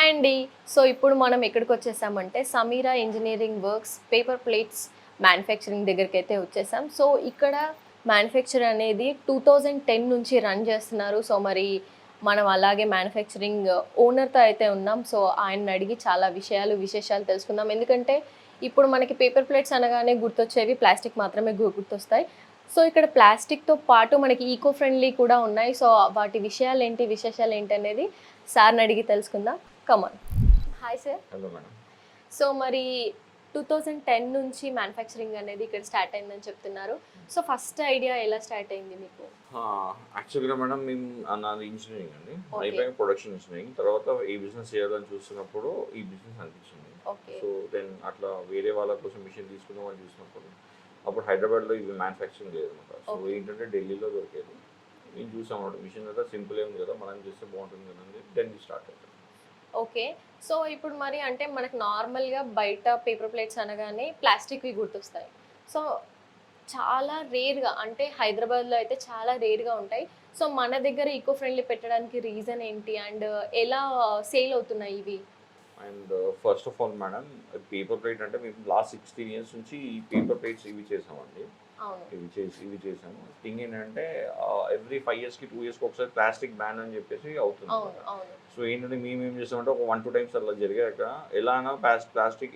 Hi అండి. So ఇప్పుడు మనం ఎక్కడికి వచ్చేసామంటే Sameera engineering works paper plates manufacturing దగ్గరికైతే వచ్చేసాం. సో ఇక్కడ మ్యానుఫ్యాక్చర్ అనేది 2010 నుంచి రన్ చేస్తున్నారు. సో మరి మనం అలాగే మ్యానుఫ్యాక్చరింగ్ ఓనర్‌తో అయితే ఉన్నాం. సో ఆయన్ని అడిగి చాలా విశేషాలు తెలుసుకుందాం. ఎందుకంటే ఇప్పుడు మనకి పేపర్ ప్లేట్స్ అనగానే గుర్తొచ్చేవి ప్లాస్టిక్ మాత్రమే గుర్తొస్తాయి. సో ఇక్కడ ప్లాస్టిక్‌తో పాటు మనకి ఈకో ఫ్రెండ్లీ కూడా ఉన్నాయి. సో వాటి విషయాలేంటి, విశేషాలేంటి అనేది సార్‌ని అడిగి తెలుసుకుందాం. Come on. Hi sir. Hello madam. So మరి 2010 నుంచి మ్యానుఫ్యాక్చరింగ్ అనేది ఇక్కడ స్టార్ట్ అయిందని చెప్తున్నారు. సో ఫస్ట్ ఐడియా ఎలా స్టార్ట్ అయింది మీకు? యాక్చువల్గా మేడం మేము నాది ఇంజనీరింగ్ అండి. ఓకే. అయిపోయి ప్రొడక్షన్ ఇంజనీరింగ్ తర్వాత ఈ బిజినెస్ చేయాలని చూస్తున్నప్పుడు ఈ బిజినెస్ అనిపించింది. ఓకే. సో దెన్ అట్లా వేరే వాళ్ళ కోసం మిషన్ తీసుకుందాం అని చూసినప్పుడు అప్పుడు హైదరాబాద్లో ఇవి మ్యానుఫ్యాక్చరింగ్ లేదనమాట. So okay. ఏంటంటే ఢిల్లీలో దొరికేది. మేము చూసాం అనమాట మిషన్ కదా సింపుల్ ఏం కదా మనం చేస్తే బాగుంటుంది కదా అని దెన్ స్టార్ట్ అవుతుంది. ఓకే. సో ఇప్పుడు మరి అంటే మనకు నార్మల్‌గా బయట పేపర్ ప్లేట్స్ అనగానే ప్లాస్టిక్‌వి గుర్తొస్తాయి. సో చాలా రేర్‌గా అంటే హైదరాబాద్‌లో అయితే చాలా రేర్‌గా ఉంటాయి. సో మన దగ్గర ఈకో ఫ్రెండ్లీ పెట్టడానికి రీజన్ ఏంటి? అండ్ ఎలా సేల్ అవుతున్నాయి ఇవి? And first of all madam paper plate అంటే మేము లాస్ట్ 16 ఇయర్స్ నుంచి ఈ పేపర్ ప్లేట్స్ ఇవి చేసామండి. అవును. ఇవి చేసాము. థింగ్ ఏంటంటే ఎవ్రీ 5 ఇయర్స్‌కి 2 ఇయర్స్‌కి ఒకసారి ప్లాస్టిక్ బ్యాన్ అని చెప్పేసి అవుతుంది అవును. అనమాట. అవును. సో ఏంటంటే మేము ఏం చేస్తామంటే ఒక 1, 2 టైమ్స్ అలా జరిగాక ఎలానా ప్లాస్టిక్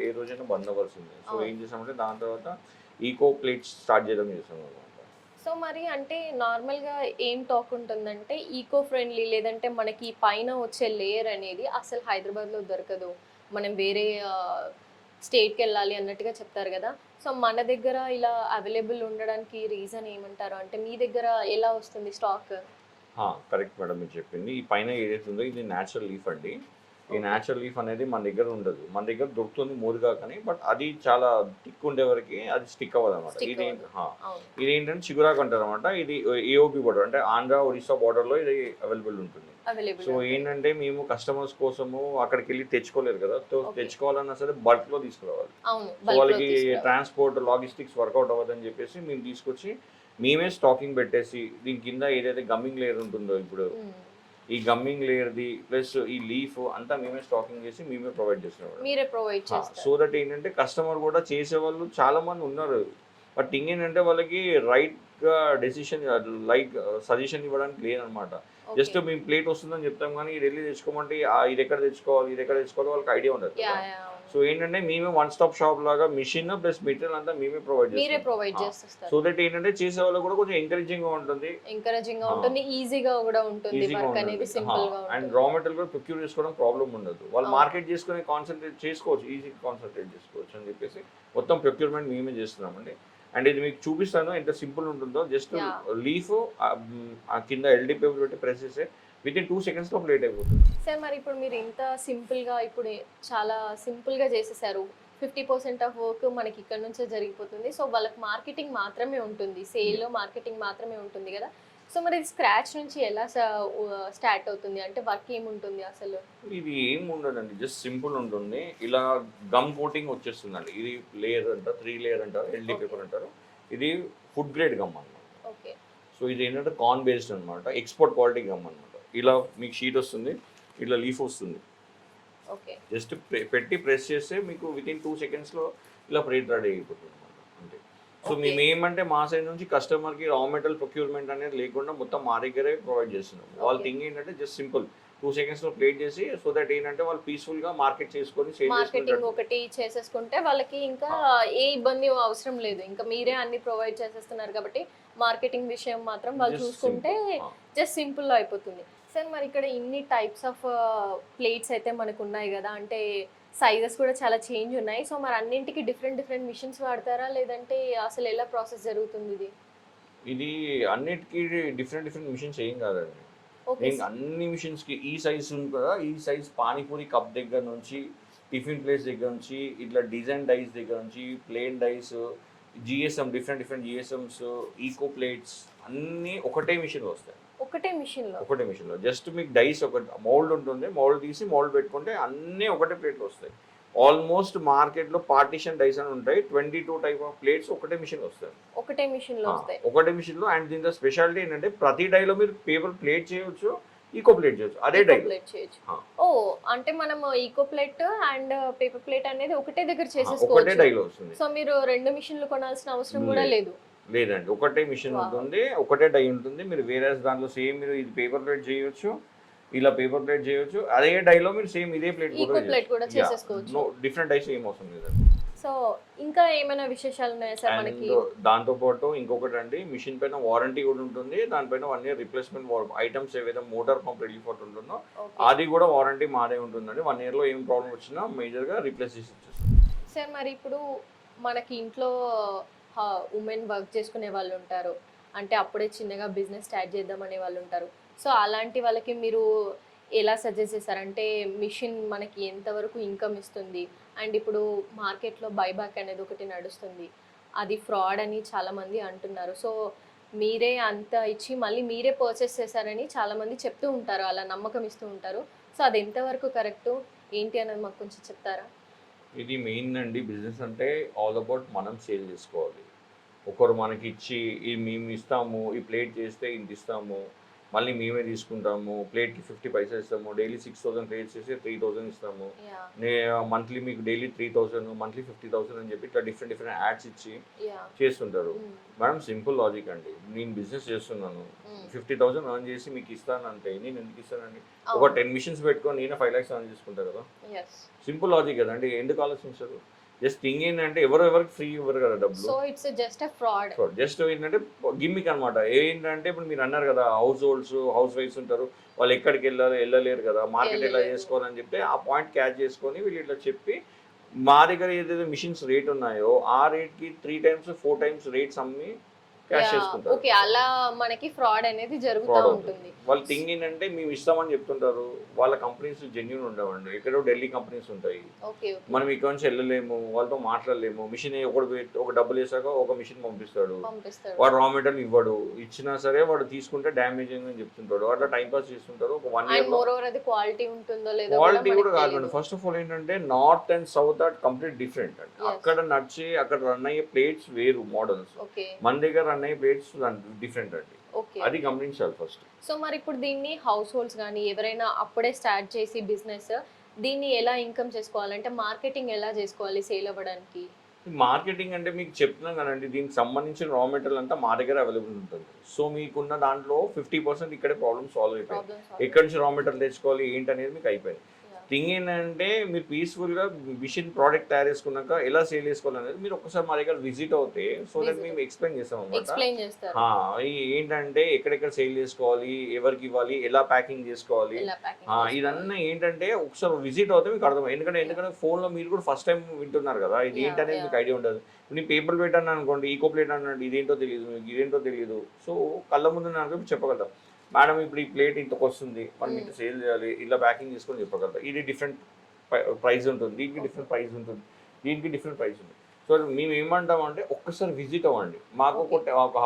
ఏ రోజైనా బంద్ అవ్వాల్సిందే. సో అవును. ఏం చేసామంటే దాని తర్వాత ఈకో ప్లేట్స్ స్టార్ట్ చేయడం చేసాం అనమాట. సో మరి అంటే నార్మల్‌గా ఏం టాక్ ఉంటుందంటే ఈకో ఫ్రెండ్లీ లేదంటే మనకి పైన వచ్చే లేయర్ అనేది అసలు హైదరాబాద్‌లో దొరకదు. మనం వేరే స్టేట్‌కెళ్ళాలి అన్నట్టుగా చెప్తారు గదా! సో మన దగ్గర ఇలా అవైలబుల్ ఉండడానికి రీజన్ ఏమంటారు? అంటే మీ దగ్గర ఎలా వస్తుంది స్టాక్? కరెక్ట్ మేడం మీరు చెప్పింది. ఈ పైన ఏదైతే ఉందో ఇది న్యాచురల్ లీఫ్ అండి. ఈ ఓకే. న్యాచురల్ లీఫ్ అనేది మన దగ్గర ఉండదు. మన దగ్గర దొరుకుతుంది మోదుగా కానీ బట్ అది చాలా థిక్ ఉండే వరకి అది స్టిక్ అవ్వదనమాట. స్టిక్ అవ్వదు. అవును. ఇదేంటంటే చిగురాకు అంటారనమాట. ఇది ఏఓబి బోర్డర్ అంటే ఆంధ్ర, ఒరిస్సా బోర్డర్‌లో ఇది అవైలబుల్ ఉంటుంది. అవైలబుల్ సో ఉంటుంది. ఏంటంటే మేము కస్టమర్స్ కోసము అక్కడికెళ్ళి తెచ్చుకోలేరు కదా! So okay. తెచ్చుకోవాలన్నా సరే బల్క్‌లో తీసుకురావాలి. అవును. సో బల్క్‌లో వాళ్ళకి తీసుకురావాలి. ట్రాన్స్‌పోర్ట్, లాజిస్టిక్స్ వర్కౌట్ అవ్వదని చెప్పేసి మేము తీసుకొచ్చి మేమే స్టాకింగ్ పెట్టేసి దీని కింద ఏదైతే గమ్మింగ్ లేయర్ ఉంటుందో ఇప్పుడు హ్మ్. ఈ గమ్మింగ్ లేయర్‌ది ప్లస్ ఈ లీఫ్ అంతా మేమే స్టాకింగ్ చేసి మేమే ప్రొవైడ్ చేస్తున్నాం మేడం. మీరే ప్రొవైడ్ సో చేస్తారు. దట్ ఏంటంటే కస్టమర్ కూడా చేసేవాళ్ళు చాలా మంది ఉన్నారు. బట్ థింగ్ ఏంటంటే వాళ్ళకి రైట్‌గా డెసిషన్ లైక్ సజెషన్ ఇవ్వడానికి లేదనమాట. Just okay. మేము ప్లేట్ వస్తుందని చెప్తాం కానీ ఈడెళ్లి తెచ్చుకోమంటే ఇదెక్కడ తెచ్చుకోవాలి, ఇదెక్కడ తెచ్చుకోవాలో వాళ్ళకి ఐడియా ఉండదు కదా! యాహ్! యాహ్! అవును. సో ఏంటంటే మేమే వన్ స్టాప్ షాప్ లాగా మిషన్ ప్లస్ మెటీరియల్ అంతా మేమే ప్రొవైడ్ మీరే చేస్తాం. ప్రొవైడ్ సో చేసేస్తారు. దట్ ఏంటంటే చేసేవాళ్ళకి కూడా కొంచెం ఎంకరేజింగ్‌గా ఉంటుంది. ఎంకరేజింగ్‌గా ఆ! ఉంటుంది. ఈజీగా కూడా ఉంటుంది. ఈజీగా వర్క్ ఉంటుంది. అనేది సింపుల్‌గా అండ్ ఉంటుంది. రా మెటీరియల్ కూడా ప్రొక్యూర్ చేసుకోవడం ప్రాబ్లమ్ ఉండదు. వాళ్ళు అవును. మార్కెట్ చేసుకుని కాన్సంట్రేట్ చేసుకోవచ్చు. ఈజీగా కాన్సంట్రేట్ చేసుకోవచ్చు అని చెప్పేసి మొత్తం ప్రొక్యూర్‌మెంట్ మేమే చేస్తున్నామండి. అండ్ ఇది మీకు చూపిస్తాను ఎంత సింపుల్ ఉంటుందో. Just yeah! లీఫ్ కింద ఎల్‌డి పేపర్ పెట్టి ప్రెస్ చేస్తే వితిన్ 2 సెకండ్స్‌లో ప్లేట్ అయిపోతుంది. సార్ మరి ఇప్పుడు మీరు ఇంత సింపుల్‌గా ఇప్పుడు చాలా సింపుల్‌గా చేసేసారు. 50% ఆఫ్ వర్క్ మనకి ఇక్కడ నుంచే జరిగిపోతుంది. సో వాళ్ళకి మార్కెటింగ్ మాత్రమే ఉంటుంది. సేల్, మార్కెటింగ్ మాత్రమే ఉంటుంది గదా! సో మరి ఇది స్క్రాచ్ నుంచి ఎలా స్టార్ట్ అవుతుంది? అంటే వర్క్ ఏముంటుంది అసలు? ఇది ఏం ఉండదండి. జస్ట్ సింపుల్ ఉంటుంది. ఇలా గమ్ కోటింగ్ వచ్చేస్తుందండి. ఇది లేయర్ అంటారు. 3 లేయర్ అంటారు. LD okay. పేపర్ అంటారు. ఇది ఫుడ్ గ్రేడ్ గమ్ అన్నమాట. ఓకే. సో ఇది ఏంటంటే కార్న్ బేస్డ్ అనమాట. ఎక్స్‌పోర్ట్ క్వాలిటీ గమ్ అనమాట. ఇలా మీకు షీట్ వస్తుంది. ఇట్లా లీఫ్ వస్తుంది. ఓకే. జస్ట్ పెట్టి ప్రెస్ చేస్తే మీకు వితిన్ 2 సెకండ్స్‌లో ఇలా ప్లేట్ రెడీ అయిపోతుంది అనమాట. అంతే. So okay. మేము ఏమంటే మా సైడ్ నుంచి కస్టమర్‌కి రా మెటీరియల్ ప్రొక్యూర్‌మెంట్ అనేది లేకుండా మొత్తం మా దగ్గరే ప్రొవైడ్ చేస్తున్నాం. వాళ్ళ ఓకే. థింగ్ ఏంటంటే జస్ట్ సింపుల్ 2 సెకండ్స్‌లో ప్లేట్ చేసి సో దట్ ఏంటంటే వాళ్ళు పీస్‌ఫుల్‌గా మార్కెట్ చేసుకొని సేల్ మార్కెటింగ్ చేసుకునేటట్టు. ఒకటి చేసేసుకుంటే వాళ్ళకి ఇంకా ఏ ఇబ్బంది అవసరం లేదు. ఇంకా మీరే అన్ని ప్రొవైడ్ చేసేస్తున్నారు కాబట్టి మార్కెటింగ్ విషయం మాత్రం వాళ్ళు జస్ట్ చూసుకుంటే సింపుల్. జస్ట్ సింపుల్‌లో అయిపోతుంది. సార్ మరి ఇక్కడ ఇన్ని టైప్స్ ఆఫ్ ప్లేట్స్ అయితే మనకు ఉన్నాయి గదా! అంటే సైజెస్ కూడా చాలా చేంజ్ ఉన్నాయి. సో మరి అన్నింటికి డిఫరెంట్ మిషన్స్ వాడతారా? లేదంటే అసలు ఎలా ప్రాసెస్ జరుగుతుంది ఇది? ఇది అన్నిటికి డిఫరెంట్ మిషన్స్ ఏం కాదండి. ఓకే. నేను అన్ని మిషన్స్‌కి ఈ సైజ్ ఉంది కదా! ఈ సైజ్ పానీపూరి కప్ దగ్గర నుంచి, టిఫిన్ ప్లేట్స్ దగ్గర నుంచి, ఇట్లా డిజైన్ డైస్ దగ్గర నుంచి, plain dies, GSM different GSMs, eco plates అన్నీ ఒకటే మిషన్‌లో వస్తాయి. ఒకటే మిషన్‌లో. ఒకటే మిషన్‌లో. జస్ట్ మీకు డైస్ ఒక మౌల్డ్ ఉంటుంది. మౌల్డ్ తీసి మౌల్డ్ పెట్టుకుంటే అన్నీ ఒకటే ప్లేట్‌లో వస్తాయి. ఆల్మోస్ట్ మార్కెట్‌లో పార్టిషన్ డైస్ అని ఉంటాయి. 22 టైప్ ఆఫ్ ప్లేట్స్ ఒకటే మిషన్‌లో వస్తాయి. ఒకటే మిషన్‌లో వస్తాయి. ఒకటే మిషన్‌లో అండ్ దీంట్లో స్పెషాలిటీ ఏంటంటే ప్రతి డైలో మీరు పేపర్ ప్లేట్ చేయొచ్చు. ఈకో ప్లేట్ చేయొచ్చు అదే డై. ప్లేట్ చేయొచ్చు. ఓ అంటే మనం eco plate and paper plate అనేది ఒకటే దగ్గర ఒకటే చేసేసుకోవచ్చు. డైలో వస్తుంది. సో మీరు రెండు మిషన్లు కొనాల్సిన అవసరం కూడా లేదు. లేదండి, ఒకటే మిషన్ ఉంటుంది, ఒకటే డై ఉంటుంది. మీరు వేరే దాంట్లో సేమ్ మీరు ఇది పేపర్ ప్లేట్ చేయొచ్చు, ఇలా పేపర్ ప్లేట్ చేయొచ్చు, అదే డైలో మీరు సేమ్ ఇదే ప్లేట్ ఈకో ప్లేట్ కూడా చేసేసుకోవచ్చు. డిఫరెంట్ డైస్ ఏం అవసరం లేదండి. సో ఇంకా ఏమైనా విశేషాలు ఉన్నాయా సార్ మనకి? దాంతో పాటు ఇంకొకటి అండి, మిషన్ పైన వారంటీ కూడా ఉంటుంది, దానిపైన 1 year రిప్లేస్మెంట్ ఐటమ్స్ ఏవైతే మోటార్ పంప్ రిలీఫ్ అవుట్ ఉంటుందో అది కూడా వారంటీ మాదే ఉంటుందండి. 1 year లో ఏం ప్రాబ్లం వచ్చినా మేజర్ గా రీప్లేస్ చేసి ఇచ్చేస్తాం. సార్ మరి ఇప్పుడు మనకి ఇంట్లో ఉమెన్ వర్క్ చేసుకునే వాళ్ళు ఉంటారు, అంటే అప్పుడే చిన్నగా బిజినెస్ స్టార్ట్ చేద్దాం అనే వాళ్ళు ఉంటారు. సో అలాంటి వాళ్ళకి మీరు ఎలా సజెస్ట్ చేస్తారంటే మిషన్ మనకి ఎంతవరకు ఇన్కమ్ ఇస్తుంది, అండ్ ఇప్పుడు మార్కెట్లో బైబ్యాక్ అనేది ఒకటి నడుస్తుంది, అది ఫ్రాడ్ అని చాలామంది అంటున్నారు. సో మీరే అంత ఇచ్చి మళ్ళీ మీరే పర్చేస్ చేశారని చాలామంది చెప్తూ ఉంటారు, అలా నమ్మకం ఇస్తూ ఉంటారు. సో అది ఎంతవరకు కరెక్టు ఏంటి అనేది మాకు కొంచెం చెప్తారా? ఇది మెయిన్ అండి, బిజినెస్ అంటే ఆల్ అబౌట్ మనం సేల్ చేసుకోవాలి. ఒకరు మనకి ఇచ్చి ఈ మేము ఇస్తాము, ఈ ప్లేట్ చేస్తే ఇంత ఇస్తాము, మళ్ళీ మేమే తీసుకుంటాము, ప్లేట్కి 50 పైసలు ఇస్తాము, డైలీ 6000 ప్లేట్స్ చేస్తే 3000 ఇస్తాము, మంత్లీ మీకు డైలీ 3000, మంత్లీ 50,000 అని చెప్పి ఇట్లా డిఫరెంట్ యాడ్స్ ఇచ్చి చేస్తుంటారు. మేడం సింపుల్ లాజిక్ అండి, నేను బిజినెస్ చేస్తున్నాను, 50,000 ఎర్న్ చేసి మీకు ఇస్తానంటే నేను ఎందుకు ఇస్తానండి? ఒక 10 మిషన్స్ పెట్టుకొని నేను 5 lakhs ఎర్న్ చేసుకుంటా కదా. సింపుల్ లాజిక్ కదండి, ఎందుకు ఆలోచించారు? జస్ట్ థింగ్ ఏంటంటే ఎవరికి ఫ్రీ ఇవ్వరు కదా డబ్బులు. So it's just a fraud. Just ఏంటంటే గిమ్మిక్ అనమాట. ఏంటంటే ఇప్పుడు మీరు అన్నారు కదా, హౌస్ వైఫ్స్ ఉంటారు, వాళ్ళు ఎక్కడికి వెళ్ళలేరు కదా, మార్కెట్ ఎలా చేసుకోవాలని చెప్పి ఆ పాయింట్ క్యాచ్ చేసుకొని వీళ్ళు ఇట్లా చెప్పి మా దగ్గర ఏదైతే మిషన్స్ రేట్ ఉన్నాయో ఆ రేట్కి 3 times 4 times రేట్స్ అమ్మి క్యాష్ చేసుకుంటారు. ఓకే, అలా మనకి ఫ్రాడ్ అనేది జరుగుతూ ఉంటుంది. వాళ్ళ థింగ్ ఏంటంటే మేము ఇస్తామని చెప్తుంటారు, వాళ్ళ కంపెనీస్ జెన్యూన్ ఉండవండి. ఎక్కడో ఢిల్లీ కంపెనీస్ ఉంటాయి, మనం ఇక్కడ నుంచి వెళ్ళలేము, వాళ్ళతో మాట్లాడలేము. మిషన్ ఒక డబ్బులు వేసాక ఒక మిషన్ పంపిస్తాడు, వాడు రా మెటీరియల్ ఇవ్వడు, ఇచ్చినా సరే వాడు తీసుకుంటే డ్యామేజింగ్ అని చెప్తుంటాడు, అట్లా టైం పాస్ చేస్తుంటారు. ఒక 1 year క్వాలిటీ ఉంటుందో లేదో క్వాలిటీ కూడా కాదండి. ఫస్ట్ ఆఫ్ ఆల్ ఏంటంటే north and south are complete different అండి. అక్కడ నడిచి అక్కడ రన్ అయ్యే ప్లేట్స్ వేరు, మోడల్స్. మన దగ్గర రన్ అయ్యే ప్లేట్స్ డిఫరెంట్ అండి, అది గమనించాలి ఫస్ట్. సో మరి ఇప్పుడు దీన్ని హౌస్ హోల్డ్స్ కానీ ఎవరైనా అప్పుడే స్టార్ట్ చేసి బిజినెస్ దీన్ని ఎలా ఇన్కమ్ చేసుకోవాలంటే మార్కెటింగ్ ఎలా చేసుకోవాలి సేల్ అవ్వడానికి? మార్కెటింగ్ అంటే మీకు చెప్తున్నాం కదండి, దీనికి సంబంధించిన రా మెటీరియల్ అంతా మా దగ్గర అవైలబుల్ ఉంటుంది. సో మీకున్న దాంట్లో 50% ఇక్కడే ప్రాబ్లమ్ సాల్వ్ అయిపోయింది. ఎక్కడి నుంచి రా మెటీరియల్ తెచ్చుకోవాలి ఏంటి అనేది మీకు అయిపోయింది. థింగ్ ఏంటంటే మీరు పీస్ఫుల్గా మిషన్ ప్రోడక్ట్ తయారు చేసుకున్నాక ఎలా సేల్ చేసుకోవాలి అనేది మీరు ఒక్కసారి మా దగ్గర విజిట్ అవుతే సో దట్ మేము ఎక్స్ప్లెయిన్ చేస్తాం అనమాట. ఏంటంటే ఎక్కడెక్కడ సేల్ చేసుకోవాలి, ఎవరికి ఇవ్వాలి, ఎలా ప్యాకింగ్ చేసుకోవాలి, ఇదన్నీ ఏంటంటే ఒకసారి విజిట్ అవుతే మీకు అర్థం. ఎందుకంటే ఫోన్లో మీరు కూడా ఫస్ట్ టైం వింటున్నారు కదా, ఇది ఏంటనేది మీకు ఐడియా ఉండదు. నేను పేపర్ ప్లేట్ అన్నా అనుకోండి, ఈకో ప్లేట్ అన్నాడు, ఇదేంటో తెలియదు. సో కళ్ళ ముందు నాకు చెప్పగలుగుతాం, మేడం ఇప్పుడు ఈ ప్లేట్ ఇంతకు వస్తుంది, మనం ఇంత సేల్ చేయాలి, ఇలా ప్యాకింగ్ చేసుకొని చెప్పగలుగుతాం. ఇది డిఫరెంట్ ప్రైస్ ఉంటుంది, దీనికి డిఫరెంట్ ప్రైస్ ఉంటుంది, దీనికి డిఫరెంట్ ప్రైస్ ఉంటుంది. సో మేము ఏమంటామంటే ఒక్కసారి విజిట్ అవ్వండి, మాకు ఒక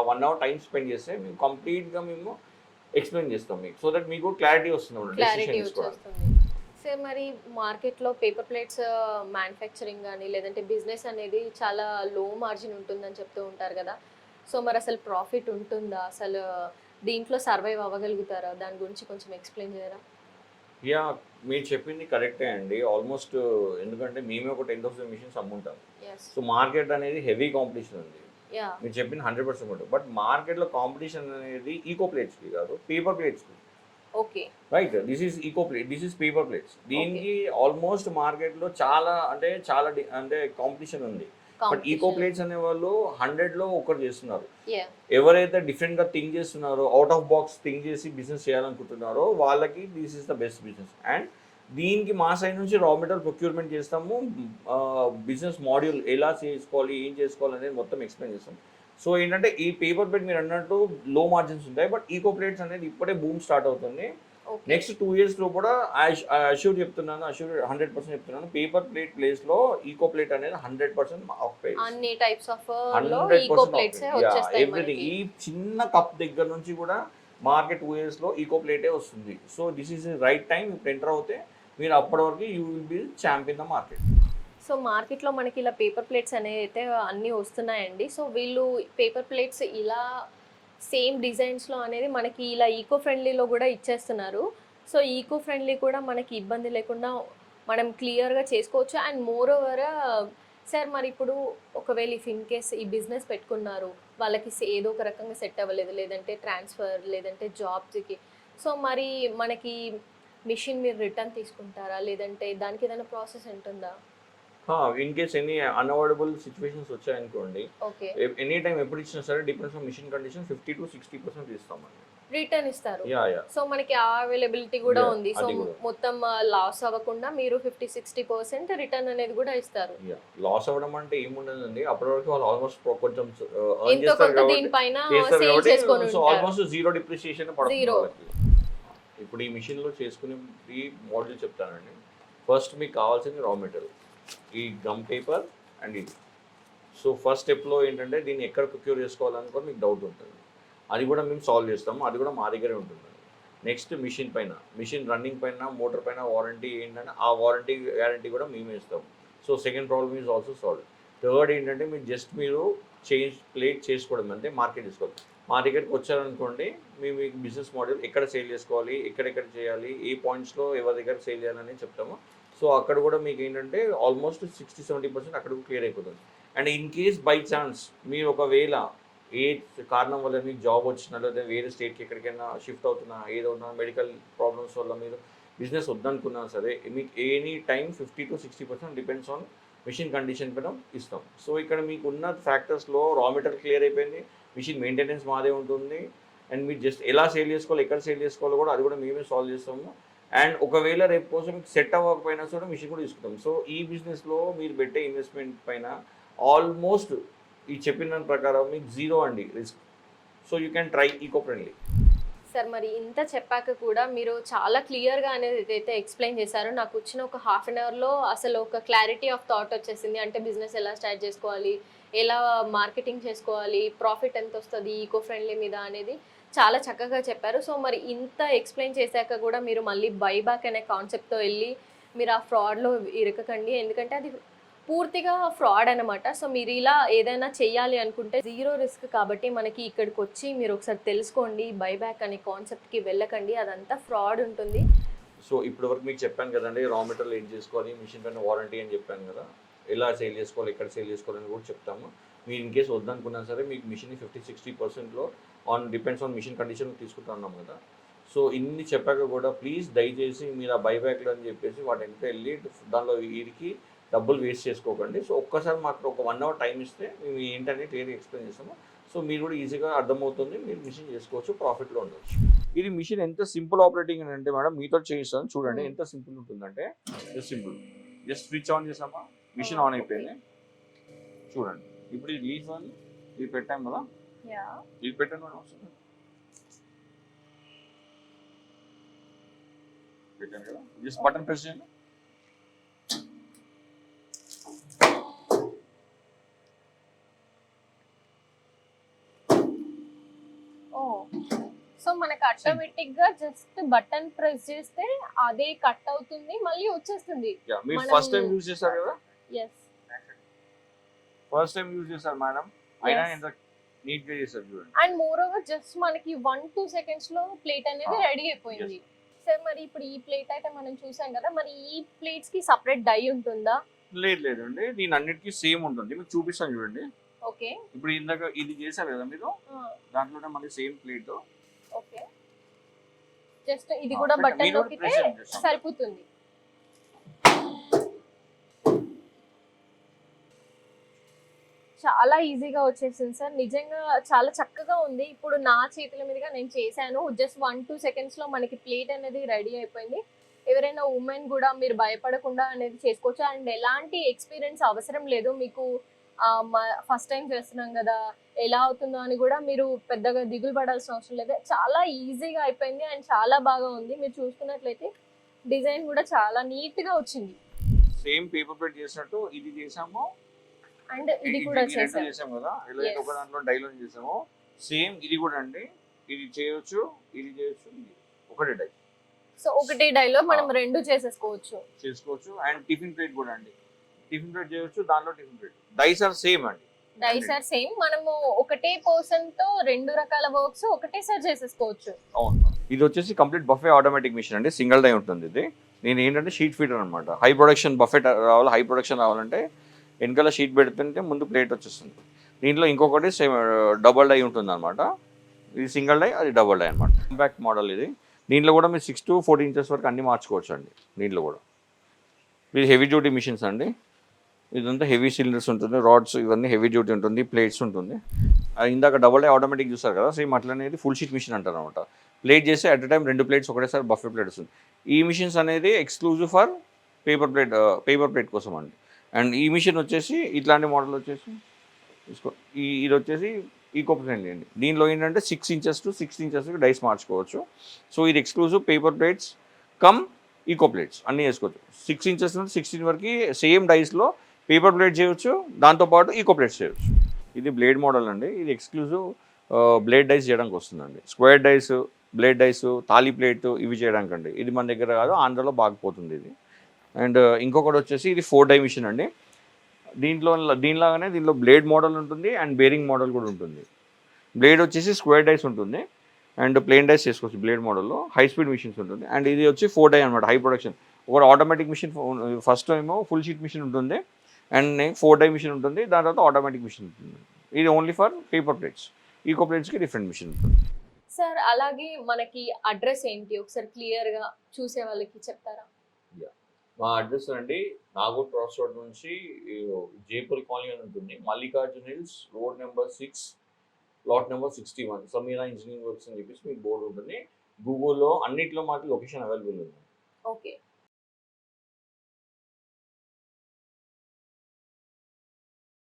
1 hour టైం స్పెండ్ చేస్తే మేము కంప్లీట్గా మేము ఎక్స్ప్లెయిన్ చేస్తాం మీకు, సో దట్ మీకు క్లారిటీ వస్తుంది. సార్ మరి మార్కెట్లో పేపర్ ప్లేట్స్ మ్యానుఫ్యాక్చరింగ్ కానీ లేదంటే బిజినెస్ అనేది చాలా లో మార్జిన్ ఉంటుందని చెప్తూ ఉంటారు కదా. సో మరి అసలు ప్రాఫిట్ ఉంటుందా, అసలు దీంట్లో సర్వైవ్ అవ్వగలుగుతారా, దాని గురించి కొంచెం ఎక్స్ప్లెయిన్ చేయరా? యా, మీరు చెప్పింది కరెక్టే అండి ఆల్మోస్ట్. ఎందుకంటే మేమే ఒక 10,000 మిషన్స్ అమ్ముంటాం. సో మార్కెట్ అనేది హెవీ కాంపిటీషన్ ఉంది, మీరు చెప్పింది 100% ఉంటుంది. బట్ మార్కెట్లో కాంపిటీషన్ అనేది ఈకో ప్లేట్స్కి కాదు, పేపర్ ప్లేట్స్కి. Okay right, this is eco plate, this is paper plates. దీనికి ఆల్మోస్ట్ మార్కెట్లో చాలా కాంపిటీషన్ ఉంది. బట్ ఈకో ప్లేట్స్ అనే వాళ్ళు 100లో ఒకరు చేస్తున్నారు. ఎవరైతే డిఫరెంట్ గా థింక్ చేస్తున్నారో, అవుట్ ఆఫ్ బాక్స్ థింక్ చేసి బిజినెస్ చేయాలనుకుంటున్నారో వాళ్ళకి this is the best business. And దీనికి మా సైడ్ నుంచి రా మెటీరియల్ ప్రొక్యూర్మెంట్ చేస్తాము, బిజినెస్ మాడ్యూల్ ఎలా చేసుకోవాలి, ఏం చేసుకోవాలి అనేది మొత్తం ఎక్స్ప్లెయిన్ చేస్తాం. సో ఏంటంటే ఈ పేపర్ ప్లేట్ మీరు అన్నట్టు లో మార్జిన్స్ ఉంటాయి, బట్ ఈకో ప్లేట్స్ అనేది ఇప్పుడే బూమ్ స్టార్ట్ అవుతుంది. నెక్స్ట్ 2 years లో కూడా అష్యూర్ 100% చెప్తున్నాను, పేపర్ ప్లేట్ ప్లేస్ లో ఈకో ప్లేట్ అనేది 100% అన్ని టైప్స్ ఆఫ్ ఈకో ప్లేట్స్ వచ్చేస్తాయి. ఎవ్రీథింగ్, ఈ చిన్న కప్ దగ్గర నుంచి కూడా మార్కెట్ 2 years లో ఈకో ప్లేటే వస్తుంది. So this is right time, ఇప్పుడు ఎంటర్ అవుతే మీరు అప్పటి వరకు you will be champion the market. So మార్కెట్లో మనకి ఇలా పేపర్ ప్లేట్స్ అనేవి అయితే అన్నీ వస్తున్నాయండి. సో వీళ్ళు పేపర్ ప్లేట్స్ ఇలా సేమ్ డిజైన్స్లో అనేది మనకి ఇలా ఈకో ఫ్రెండ్లీలో కూడా ఇచ్చేస్తున్నారు. సో ఈకో ఫ్రెండ్లీ కూడా మనకి ఇబ్బంది లేకుండా మనం క్లియర్గా చేసుకోవచ్చు. అండ్ మోర్ ఓవర్ సార్ మరి ఇప్పుడు ఒకవేళ ఇఫ్ ఇన్ కేస్ ఈ బిజినెస్ పెట్టుకున్నారు, వాళ్ళకి ఏదో ఒక రకంగా సెట్ అవ్వలేదు, లేదంటే ట్రాన్స్ఫర్, లేదంటే జాబ్స్కి, సో మరి మనకి మిషన్ మీరు రిటర్న్ తీసుకుంటారా, లేదంటే దానికి ఏదైనా ప్రాసెస్ ఉంటుందా? In case any unavoidable situations వచ్చాయనుకోండి, ఓకే, ఎనీ టైం ఎప్పుడు ఇచ్చినా సరే depends on machine condition 50 to 60% ఇస్తామండి. రిటర్న్ ఇస్తారు. యా యా సో మనకి ఆ అవైలబిలిటీ కూడా Yeah, ఉంది. సో అది కూడా. మొత్తం లాస్ అవ్వకుండా మీరు 50-60% రిటర్న్ అనేది కూడా ఇస్తారు. యా లాస్ అవ్వడం అంటే ఏముండదండి, అప్పటి వరకు వాళ్ళు ఆల్మోస్ట్ కొంచెం ఎర్న్ ఎంతో చేస్తారు కొంత కాబట్టి దీనిపైన చేస్తారు సేల్ కాబట్టి చేసుకొని సో ఉంటారు. ఆల్మోస్ట్ జీరో డిప్రిసియేషన్ పడుతుంది Zero. వాళ్ళకి. ఇప్పుడు ఈ మిషన్లో చేసుకునే ఈ మోడల్ చెప్తానండి. ఫస్ట్ మీకు కావాల్సింది రా మెటీరియల్, ఈ గమ్ పేపర్ అండ్ ఇది. సో ఫస్ట్ స్టెప్లో ఏంటంటే దీన్ని ఎక్కడ ప్రొక్యూర్ చేసుకోవాలనుకో మీకు డౌట్ ఉంటుంది, అది కూడా మేము సాల్వ్ చేస్తాము, అది కూడా మా దగ్గరే ఉంటుంది. నెక్స్ట్ మిషన్ పైన, మిషన్ రన్నింగ్ పైన, మోటార్ పైన వారంటీ ఏంటంటే ఆ వారంటీ గ్యారంటీ కూడా మేమే ఇస్తాం. So second problem is also solve. Third ఏంటంటే మీరు చేంజ్ ప్లేట్ చేసుకోవడం అంటే మార్కెట్ చేసుకోవాలి. మా దగ్గరికి వచ్చారనుకోండి, మేము మీకు బిజినెస్ మోడల్ ఎక్కడ సేల్ చేసుకోవాలి, ఎక్కడెక్కడ చేయాలి, ఏ పాయింట్స్లో ఎవరి దగ్గర సేల్ చేయాలని చెప్తాము. సో అక్కడ కూడా మీకు ఏంటంటే ఆల్మోస్ట్ 60-70% అక్కడ క్లియర్ అయిపోతుంది. And in case by chance మీరు ఒకవేళ ఏ కారణం వల్ల మీకు జాబ్ వచ్చినా, లేదా వేరే స్టేట్కి ఎక్కడికైనా షిఫ్ట్ అవుతున్నా, ఏదైనా మెడికల్ ప్రాబ్లమ్స్ వల్ల మీరు బిజినెస్ వద్దనుకున్నా సరే, మీకు any time 50-60% depends on machine condition పైన ఇస్తాం. సో ఇక్కడ మీకు ఉన్న ఫ్యాక్టర్స్లో రా మెటీరియల్ క్లియర్ అయిపోయింది, మిషన్ మెయింటెనెన్స్ మాదే ఉంటుంది, అండ్ మీరు జస్ట్ ఎలా సేల్ చేసుకోవాలి, ఎక్కడ సేల్ చేసుకోవాలో కూడా అది కూడా మేమే సాల్వ్ చేస్తాము. అండ్ ఒకవేళ రేపు కోసం మీకు సెట్ అవ్వకపోయినా కూడా మిషన్ కూడా తీసుకుంటాం. సో ఈ బిజినెస్లో మీరు పెట్టే ఇన్వెస్ట్మెంట్ పైన ఆల్మోస్ట్ ఈ చెప్పిన దాని ప్రకారం మీకు జీరో అండి risk. So you can try eco friendly. Sir మరి ఇంత చెప్పాక కూడా మీరు చాలా క్లియర్గా అనేది ఏదైతే ఎక్స్ప్లెయిన్ చేశారో, నాకు వచ్చిన ఒక హాఫ్ అన్ అవర్లో అసలు ఒక క్లారిటీ ఆఫ్ థాట్ వచ్చేసింది. అంటే బిజినెస్ ఎలా స్టార్ట్ చేసుకోవాలి, ఎలా మార్కెటింగ్ చేసుకోవాలి, ప్రాఫిట్ ఎంత వస్తుంది ఈకో ఫ్రెండ్లీ మీద అనేది చాలా చక్కగా చెప్పారు. సో మరి ఇంత ఎక్స్ప్లెయిన్ చేశాక కూడా మీరు మళ్ళీ బైబ్యాక్ అనే కాన్సెప్ట్తో వెళ్ళి మీరు ఆ ఫ్రాడ్లో ఇరకకండి, ఎందుకంటే అది పూర్తిగా ఫ్రాడ్ అనమాట. సో మీరు ఇలా ఏదైనా చెయ్యాలి అనుకుంటే జీరో రిస్క్ కాబట్టి మనకి ఇక్కడికి వచ్చి మీరు ఒకసారి తెలుసుకోండి, బైబ్యాక్ అనే కాన్సెప్ట్కి వెళ్ళకండి, అదంతా ఫ్రాడ్ ఉంటుంది. సో ఇప్పటి వరకు మీకు చెప్పాను కదండి, రా మెటీరియల్ ఏం చేసుకోవాలి, మిషన్ పైన వారంటీ అని చెప్పాను కదా, ఎలా సేల్ చేసుకోవాలి, ఎక్కడ సేల్ చేసుకోవాలని కూడా చెప్తాము. మీరు ఇన్ కేసు వద్దనుకున్నా సరే మీకు మిషన్ 50-60%లో డిపెండ్స్ ఆన్ మిషన్ కండిషన్ తీసుకుంటా ఉన్నాం కదా. సో ఇన్ని చెప్పాక కూడా ప్లీజ్ దయచేసి మీరు ఆ బైబ్యాక్లు అని చెప్పేసి వాటి వెంట వెళ్ళి దానిలో వీరికి డబ్బులు వేస్ట్ చేసుకోకండి. సో ఒక్కసారి మాకు ఒక 1 hour టైం ఇస్తే మేము ఏంటనేది క్లియర్గా ఎక్స్ప్లెయిన్ చేస్తాము. సో మీరు కూడా ఈజీగా అర్థమవుతుంది, మీరు మిషన్ చేసుకోవచ్చు, ప్రాఫిట్లో ఉండవచ్చు. ఇది మిషన్ ఎంత సింపుల్ ఆపరేటింగ్ అని అంటే మేడం మీతో చేయిస్తాను చూడండి, ఎంత సింపుల్ ఉంటుందంటే సింపుల్. జస్ట్ స్విచ్ ఆన్ చేసామా, మిషన్ ఆన్ అయిపోయింది. చూడండి ఇప్పుడు ఇది లీఫ్ అని ఇది పెట్టాం కదా, ఇది పెట్టాను మేడం, వస్తుంది పెట్టాను కదా, జస్ట్ బటన్ ప్రెస్ చేయండి. సో మనకి ఆటోమేటిక్ గా జస్ట్ బటన్ ప్రెస్ చేస్తే అదే కట్ అవుతుంది, మళ్ళీ వచ్చేస్తుంది. మీరు ఫస్ట్ టైం యూజ్ చేశారు కదా, ఫస్ట్ టైం యూజ్ చేశారు మేడం, అయినా ఎంత నీట్ గా చేశారు చూడండి. అండ్ మోర్ ఓవర్ జస్ట్ మనకి 1-2 seconds లో ప్లేట్ అనేది రెడీ అయిపోయింది. సార్ మరి ఇప్పుడు ఈ ప్లేట్ అయితే మనం చూసాం కదా, మరి ఈ ప్లేట్స్ కి సెపరేట్ డై ఉంటుందా? లేదండి, దీని అన్నిటికీ సేమ్ ఉంటుంది, మీకు చూపిస్తాను చూడండి. ఓకే, ఇప్పుడు ఇందాక ఇది చేశారు కదా మీరు, దాంట్లోనే మళ్ళీ సేమ్ ప్లేట్. ఓకే, జస్ట్ ఇది కూడా బటన్ నొక్కితే సరిపోతుంది. చాలా ఈజీగా వచ్చేసింది సార్, నిజంగా చాలా చక్కగా ఉంది. ఇప్పుడు నా చేతుల మీదుగా నేను చేశాను, జస్ట్ 1-2 seconds లో మనకి ప్లేట్ అనేది రెడీ అయిపోయింది. ఎవరైనా ఉమెన్ కూడా మీరు భయపడకుండా అనేది చేసుకోవచ్చు. అండ్ ఎలాంటి ఎక్స్పీరియన్స్ అవసరం లేదు మీకు. ఫస్ట్ టైం చేస్తున్నాం కదా ఎలా అవుతుందో అని కూడా మీరు పెద్దగా దిగులు పడాల్సిన అవసరం లేదు, చాలా ఈజీగా అయిపోయింది. అండ్ చాలా బాగా ఉంది, మీరు చూసుకున్నట్లయితే డిజైన్ కూడా చాలా నీట్ గా వచ్చింది. సేమ్ పేపర్ ప్లేట్ చేసినట్టు ఇది చేసాము, అండ్ ఇది కూడా చేసాం కదా, ఇలా ఒక దాంట్లో డైలో చేసాము. సేమ్ ఇది కూడా అండి, ఇది చేయొచ్చు, ఇది చేయొచ్చు, ఒకటే డై. సో ఒకటే డైలో మనం రెండు చేసుకోవచ్చు. అండ్ టిఫిన్ ప్లేట్ కూడా అండి, టిఫిన్ ప్లేట్ చేయొచ్చు, దాంట్లో tiffin plate. Dies are same అండి, డైస్ ఆర్ సేమ్, మనము ఒకటే పర్సన్ తో 2 రకాల వర్క్స్ ఒకటేసారి చేసేసుకోవచ్చు. అవును. ఇది వచ్చేసి కంప్లీట్ బఫే ఆటోమేటిక్ మిషన్ అండి, సింగిల్ డై ఉంటుంది ఇది. నేను ఏంటంటే షీట్ ఫీడర్ అనమాట. హై ప్రొడక్షన్ బఫెట్ రావాలి, హై ప్రొడక్షన్ రావాలంటే వెనకాల షీట్ పెడుతుంటే ముందు ప్లేట్ వచ్చేస్తుంది. దీంట్లో ఇంకొకటి సేమ్ డబల్ డై ఉంటుంది అనమాట. ఇది సింగిల్ డై, అది డబల్ డై అనమాట. కాంపాక్ట్ మోడల్ ఇది. దీంట్లో కూడా మీరు 6 to 14 ఇంచెస్ వరకు అన్ని మార్చుకోవచ్చు అండి దీంట్లో కూడా. ఇది హెవీ డ్యూటీ మిషన్స్ అండి. ఇదంతా హెవీ సిలిండర్స్ ఉంటుంది, రాడ్స్ ఇవన్నీ హెవీ డ్యూటీ ఉంటుంది, ప్లేట్స్ ఉంటుంది. ఇందాక డబల్ డై ఆటోమేటిక్ చూస్తారు కదా, సేమ్ అట్లనే ఇది ఫుల్ షీట్ మిషన్ అంటారు అనమాట. ప్లేట్ చేస్తే అట్ టైం 2 ప్లేట్స్ ఒకటేసారి బఫే ప్లేట్ వస్తుంది. ఈ మిషన్స్ అనేది ఎక్స్క్లూజివ్ ఫర్ పేపర్ ప్లేట్ కోసం అండి. అండ్ ఈ మిషన్ వచ్చేసి ఇట్లాంటి మోడల్ వచ్చేసి ఇది వచ్చేసి ఈకో ఫ్రెండ్లీ అండి. దీనిలో ఏంటంటే 6 inches to 6 inches డైస్ మార్చుకోవచ్చు. సో ఇది exclusive paper plates come eco plates అన్నీ వేసుకోవచ్చు. 6 inches నుండి 16 వరకు సేమ్ డైస్లో పేపర్ ప్లేట్ చేయవచ్చు, దాంతోపాటు ఈకో ప్లేట్స్ చేయవచ్చు. ఇది బ్లేడ్ మోడల్ అండి. ఇది ఎక్స్క్లూజివ్ బ్లేడ్ డైస్ చేయడానికి వస్తుందండి. Square dies, blade dies, thali plate ఇవి చేయడానికి అండి. ఇది మన దగ్గర కాదు, ఆంధ్రలో బాగుపోతుంది ఇది. అండ్ ఇంకొకటి వచ్చేసి ఇది 4 డై మిషన్ అండి. దీనిలో బ్లేడ్ మోడల్ ఉంటుంది అండ్ బేరింగ్ మోడల్ కూడా ఉంటుంది. బ్లేడ్ వచ్చేసి స్క్వేర్ డైస్ ఉంటుంది అండ్ ప్లేన్ డైస్ చేసుకోవచ్చు బ్లేడ్ మోడల్లో. హై స్పీడ్ మిషన్స్ ఉంటుంది. అండ్ ఇది వచ్చి 4 డై అనమాట, హై ప్రొడక్షన్. ఒక ఆటోమేటిక్ మిషన్ ఫస్ట్ ఏమో ఫుల్ షీట్ మిషన్ ఉంటుంది అండ్ 4 డై మిషన్ ఉంటుంది, దాని తర్వాత ఆటోమేటిక్ మిషన్ ఉంటుంది. ఇది only for paper plates. Eco ప్లేట్స్కి డిఫరెంట్ మిషన్ ఉంటుంది. సార్ అలాగే మనకి అడ్రస్ ఏంటి ఒకసారి క్లియర్ గా చూసే వాళ్ళకి చెప్తారా? మా అడ్రస్ అండి నాగూర్ క్రాస్ రోడ్ నుంచి జైపూర్ కాలనీ అని ఉంటుంది. Mallikarjun hills, road number 6, plot number 61, Sameera engineering works అని చెప్పేసి మీకు బోర్డు ఉంటుంది. గూగుల్లో అన్నిట్లో మాకు లొకేషన్ అవైలబుల్ ఉంది. ఓకే.